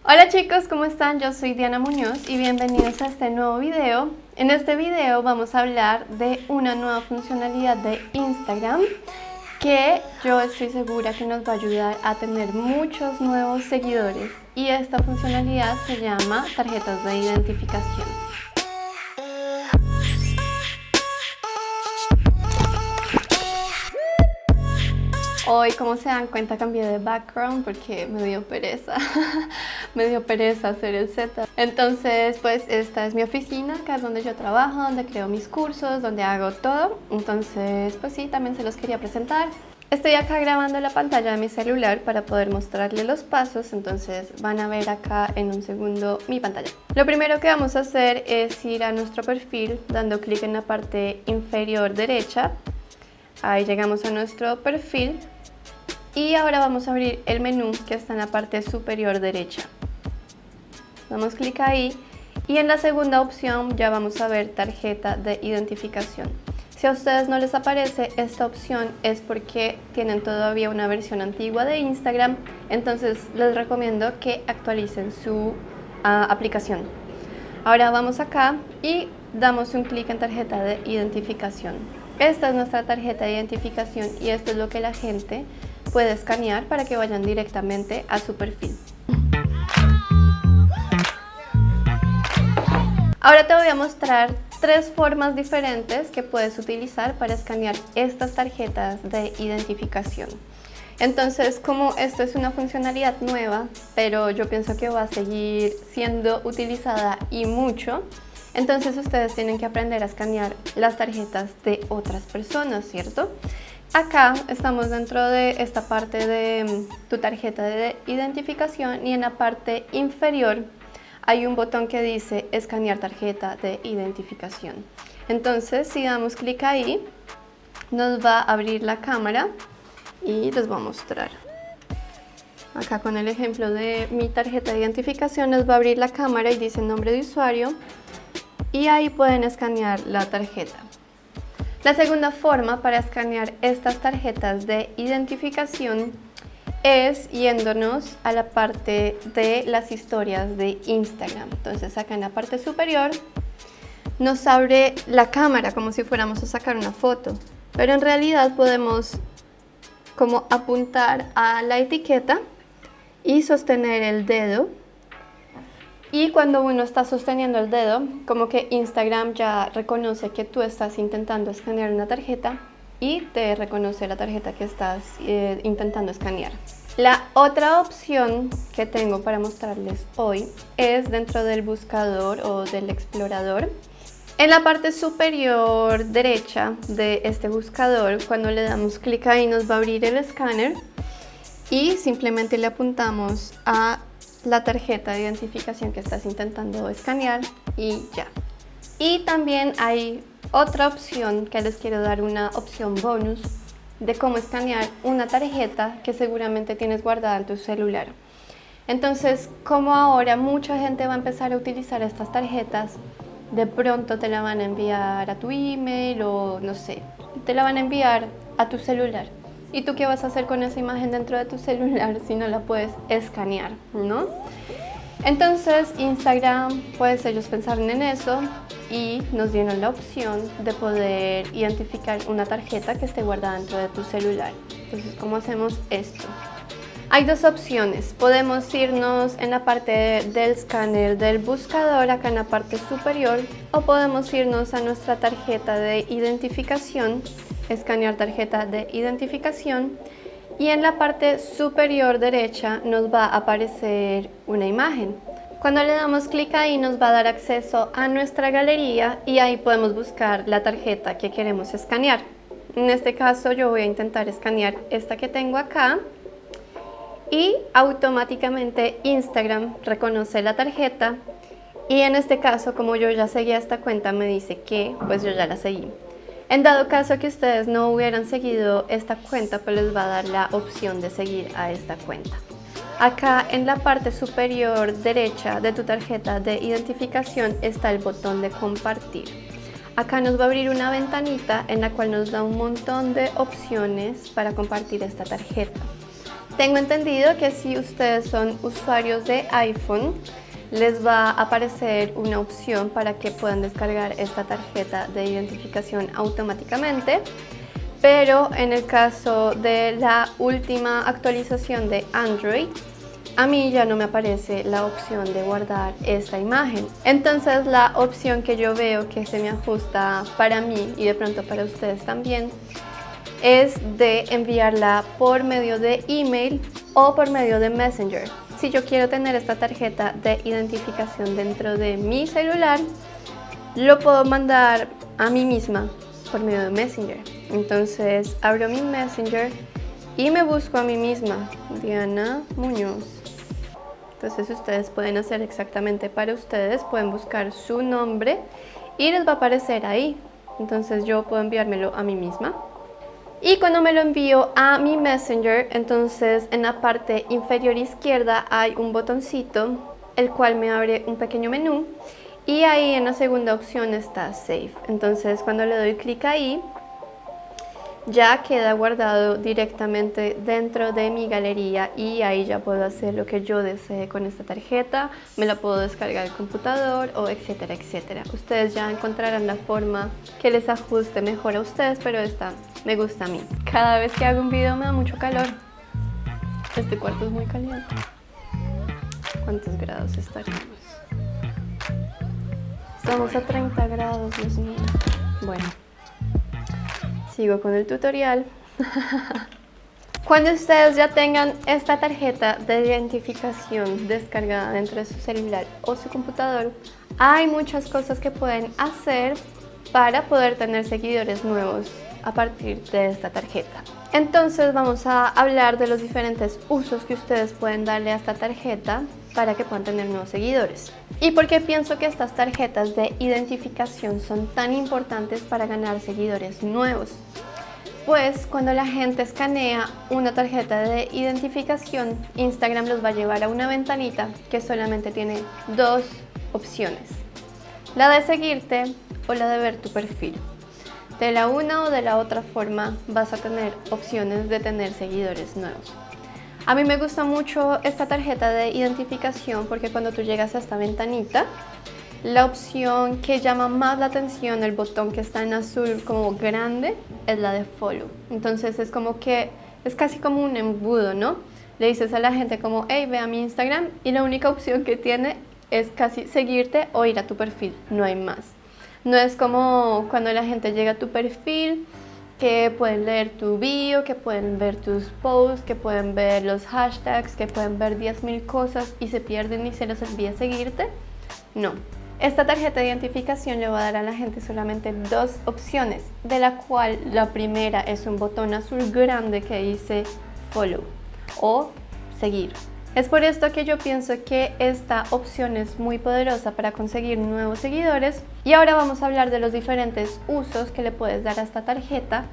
Hola chicos, ¿cómo están? Yo soy Diana Muñoz y bienvenidos a este nuevo video. En este video vamos a hablar de una nueva funcionalidad de Instagram que yo estoy segura que nos va a ayudar a tener muchos nuevos seguidores, y esta funcionalidad se llama tarjetas de identificación. Hoy, como se dan cuenta, cambié de background porque me dio pereza. Me dio pereza hacer el setup. Entonces, pues esta es mi oficina, acá es donde yo trabajo, donde creo mis cursos, donde hago todo. Entonces, pues sí, también se los quería presentar. Estoy acá grabando la pantalla de mi celular para poder mostrarle los pasos, entonces van a ver acá en un segundo mi pantalla. Lo primero que vamos a hacer es ir a nuestro perfil dando clic en la parte inferior derecha. Ahí llegamos a nuestro perfil. Y ahora vamos a abrir el menú que está en la parte superior derecha. Damos clic ahí y en la segunda opción ya vamos a ver tarjeta de identificación. Si a ustedes no les aparece esta opción es porque tienen todavía una versión antigua de Instagram, entonces les recomiendo que actualicen su aplicación. Ahora vamos acá y damos un clic en tarjeta de identificación. Esta es nuestra tarjeta de identificación y esto es lo que la gente puede escanear para que vayan directamente a su perfil. Ahora te voy a mostrar tres formas diferentes que puedes utilizar para escanear estas tarjetas de identificación. Entonces, como esto es una funcionalidad nueva, pero yo pienso que va a seguir siendo utilizada y mucho, entonces ustedes tienen que aprender a escanear las tarjetas de otras personas, ¿cierto? Acá estamos dentro de esta parte de tu tarjeta de identificación y en la parte inferior hay un botón que dice escanear tarjeta de identificación. Entonces, si damos clic ahí, nos va a abrir la cámara y les voy a mostrar. Acá con el ejemplo de mi tarjeta de identificación nos va a abrir la cámara y dice nombre de usuario y ahí pueden escanear la tarjeta. La segunda forma para escanear estas tarjetas de identificación es yéndonos a la parte de las historias de Instagram. Entonces acá en la parte superior nos abre la cámara como si fuéramos a sacar una foto, pero en realidad podemos como apuntar a la etiqueta y sostener el dedo. Y cuando uno está sosteniendo el dedo, como que Instagram ya reconoce que tú estás intentando escanear una tarjeta y te reconoce la tarjeta que estás intentando escanear. La otra opción que tengo para mostrarles hoy es dentro del buscador o del explorador. En la parte superior derecha de este buscador, cuando le damos clic ahí nos va a abrir el escáner y simplemente le apuntamos a la tarjeta de identificación que estás intentando escanear y ya. Y también hay otra opción que les quiero dar, una opción bonus de cómo escanear una tarjeta que seguramente tienes guardada en tu celular. Entonces, como ahora mucha gente va a empezar a utilizar estas tarjetas, de pronto te la van a enviar a tu email o no sé, te la van a enviar a tu celular. ¿Y tú qué vas a hacer con esa imagen dentro de tu celular si no la puedes escanear, no? Entonces Instagram, pues ellos pensaron en eso y nos dieron la opción de poder identificar una tarjeta que esté guardada dentro de tu celular. Entonces, ¿cómo hacemos esto? Hay dos opciones. Podemos irnos en la parte del escáner del buscador, acá en la parte superior, o podemos irnos a nuestra tarjeta de identificación, escanear tarjeta de identificación, y en la parte superior derecha nos va a aparecer una imagen. Cuando le damos clic ahí nos va a dar acceso a nuestra galería y ahí podemos buscar la tarjeta que queremos escanear. En este caso yo voy a intentar escanear esta que tengo acá y automáticamente Instagram reconoce la tarjeta y en este caso, como yo ya seguía esta cuenta, me dice que pues yo ya la seguí. En dado caso que ustedes no hubieran seguido esta cuenta, pues les va a dar la opción de seguir a esta cuenta. Acá en la parte superior derecha de tu tarjeta de identificación está el botón de compartir. Acá nos va a abrir una ventanita en la cual nos da un montón de opciones para compartir esta tarjeta. Tengo entendido que si ustedes son usuarios de iPhone, les va a aparecer una opción para que puedan descargar esta tarjeta de identificación automáticamente, pero en el caso de la última actualización de Android, a mí ya no me aparece la opción de guardar esta imagen. Entonces la opción que yo veo que se me ajusta para mí y de pronto para ustedes también es de enviarla por medio de email o por medio de Messenger. Si yo quiero tener esta tarjeta de identificación dentro de mi celular, lo puedo mandar a mí misma por medio de Messenger. Entonces abro mi Messenger y me busco a mí misma, Diana Muñoz. Entonces ustedes pueden hacer exactamente para ustedes, pueden buscar su nombre y les va a aparecer ahí. Entonces yo puedo enviármelo a mí misma. Y cuando me lo envío a mi Messenger, entonces en la parte inferior izquierda hay un botoncito, el cual me abre un pequeño menú. Y ahí en la segunda opción está Save. Entonces cuando le doy clic ahí, ya queda guardado directamente dentro de mi galería y ahí ya puedo hacer lo que yo desee con esta tarjeta, me la puedo descargar al computador o etcétera, etcétera. Ustedes ya encontrarán la forma que les ajuste mejor a ustedes, pero esta me gusta a mí. Cada vez que hago un video me da mucho calor. Este cuarto es muy caliente. ¿Cuántos grados estaremos? Estamos a 30 grados, Dios mío. Bueno. Sigo con el tutorial. Cuando ustedes ya tengan esta tarjeta de identificación descargada dentro de su celular o su computador, hay muchas cosas que pueden hacer para poder tener seguidores nuevos a partir de esta tarjeta. Entonces vamos a hablar de los diferentes usos que ustedes pueden darle a esta tarjeta para que puedan tener nuevos seguidores. ¿Y por qué pienso que estas tarjetas de identificación son tan importantes para ganar seguidores nuevos? Pues cuando la gente escanea una tarjeta de identificación, Instagram los va a llevar a una ventanita que solamente tiene dos opciones: la de seguirte o la de ver tu perfil. De la una o de la otra forma vas a tener opciones de tener seguidores nuevos. A mí me gusta mucho esta tarjeta de identificación porque cuando tú llegas a esta ventanita, la opción que llama más la atención, el botón que está en azul como grande, es la de follow. Entonces es como que es casi como un embudo, ¿no? Le dices a la gente como, hey, ve a mi Instagram, y la única opción que tiene es casi seguirte o ir a tu perfil, no hay más. No es como cuando la gente llega a tu perfil, que pueden leer tu bio, que pueden ver tus posts, que pueden ver los hashtags, que pueden ver 10.000 cosas y se pierden y se les olvida seguirte. No. Esta tarjeta de identificación le va a dar a la gente solamente dos opciones, de la cual la primera es un botón azul grande que dice follow o seguir. Es por esto que yo pienso que esta opción es muy poderosa para conseguir nuevos seguidores. Y ahora vamos a hablar de los diferentes usos que le puedes dar a esta tarjeta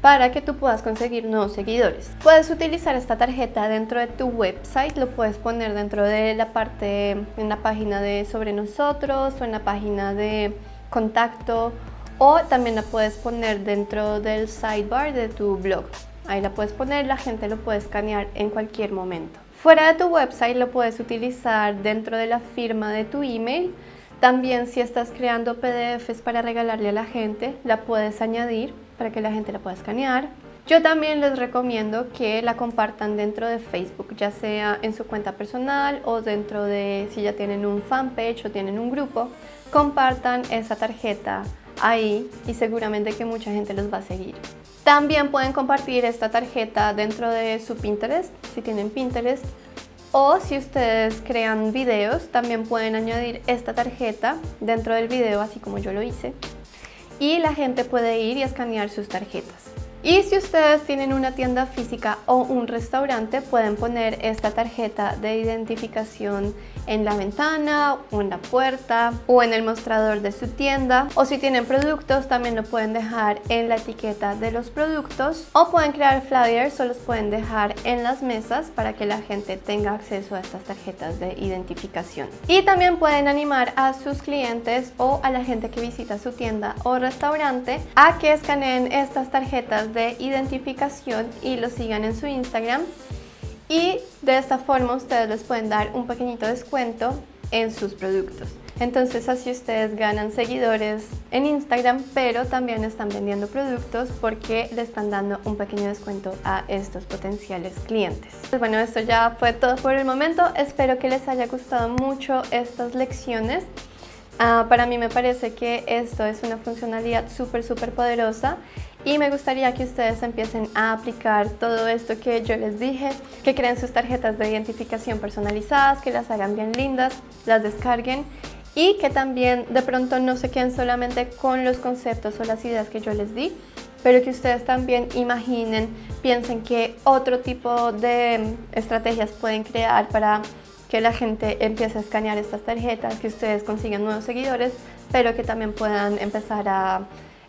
para que tú puedas conseguir nuevos seguidores. Puedes utilizar esta tarjeta dentro de tu website, lo puedes poner dentro de la parte, en la página de Sobre Nosotros o en la página de Contacto, o también la puedes poner dentro del sidebar de tu blog. Ahí la puedes poner, la gente lo puede escanear en cualquier momento. Fuera de tu website lo puedes utilizar dentro de la firma de tu email. También si estás creando PDFs para regalarle a la gente, la puedes añadir para que la gente la pueda escanear. Yo también les recomiendo que la compartan dentro de Facebook, ya sea en su cuenta personal o dentro de, si ya tienen un fanpage o tienen un grupo, compartan esa tarjeta ahí y seguramente que mucha gente los va a seguir. También pueden compartir esta tarjeta dentro de su Pinterest, si tienen Pinterest, o si ustedes crean videos, también pueden añadir esta tarjeta dentro del video, así como yo lo hice, y la gente puede ir y escanear sus tarjetas. Y si ustedes tienen una tienda física o un restaurante, pueden poner esta tarjeta de identificación en la ventana o en la puerta o en el mostrador de su tienda. O si tienen productos, también lo pueden dejar en la etiqueta de los productos, o pueden crear flyers o los pueden dejar en las mesas para que la gente tenga acceso a estas tarjetas de identificación. Y también pueden animar a sus clientes o a la gente que visita su tienda o restaurante a que escaneen estas tarjetas de identificación y los sigan en su Instagram y de esta forma ustedes les pueden dar un pequeñito descuento en sus productos. Entonces así ustedes ganan seguidores en Instagram, pero también están vendiendo productos porque le están dando un pequeño descuento a estos potenciales clientes. Pues bueno, esto ya fue todo por el momento. Espero que les haya gustado mucho estas lecciones. Para mí me parece que esto es una funcionalidad súper poderosa y me gustaría que ustedes empiecen a aplicar todo esto que yo les dije, que creen sus tarjetas de identificación personalizadas, que las hagan bien lindas, las descarguen y que también de pronto no se queden solamente con los conceptos o las ideas que yo les di, pero que ustedes también imaginen, piensen que otro tipo de estrategias pueden crear para que la gente empiece a escanear estas tarjetas, que ustedes consigan nuevos seguidores, pero que también puedan empezar a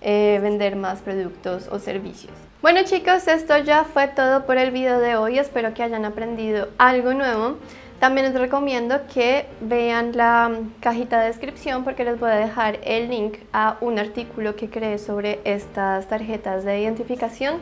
vender más productos o servicios. Bueno chicos, esto ya fue todo por el video de hoy. Espero que hayan aprendido algo nuevo. También les recomiendo que vean la cajita de descripción porque les voy a dejar el link a un artículo que creé sobre estas tarjetas de identificación.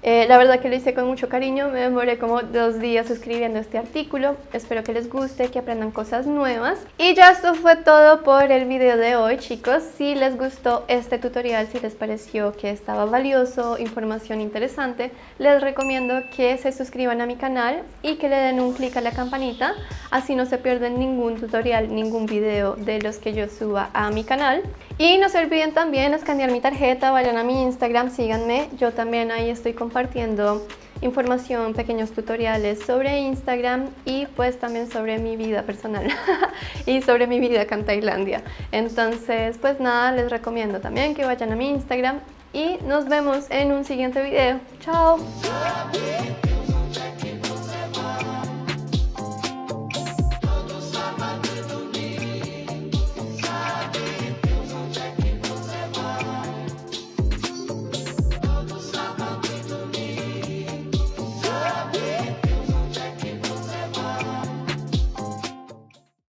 La verdad que lo hice con mucho cariño, me demoré como 2 días escribiendo este artículo. Espero que les guste, que aprendan cosas nuevas. Y ya esto fue todo por el video de hoy, chicos. Si les gustó este tutorial, si les pareció que estaba valioso, información interesante, les recomiendo que se suscriban a mi canal y que le den un clic a la campanita. Así no se pierden ningún tutorial, ningún video de los que yo suba a mi canal. Y no se olviden también escanear mi tarjeta, vayan a mi Instagram, síganme. Yo también ahí estoy compartiendo información, pequeños tutoriales sobre Instagram y pues también sobre mi vida personal y sobre mi vida acá en Tailandia. Entonces pues nada, les recomiendo también que vayan a mi Instagram y nos vemos en un siguiente video. ¡Chao!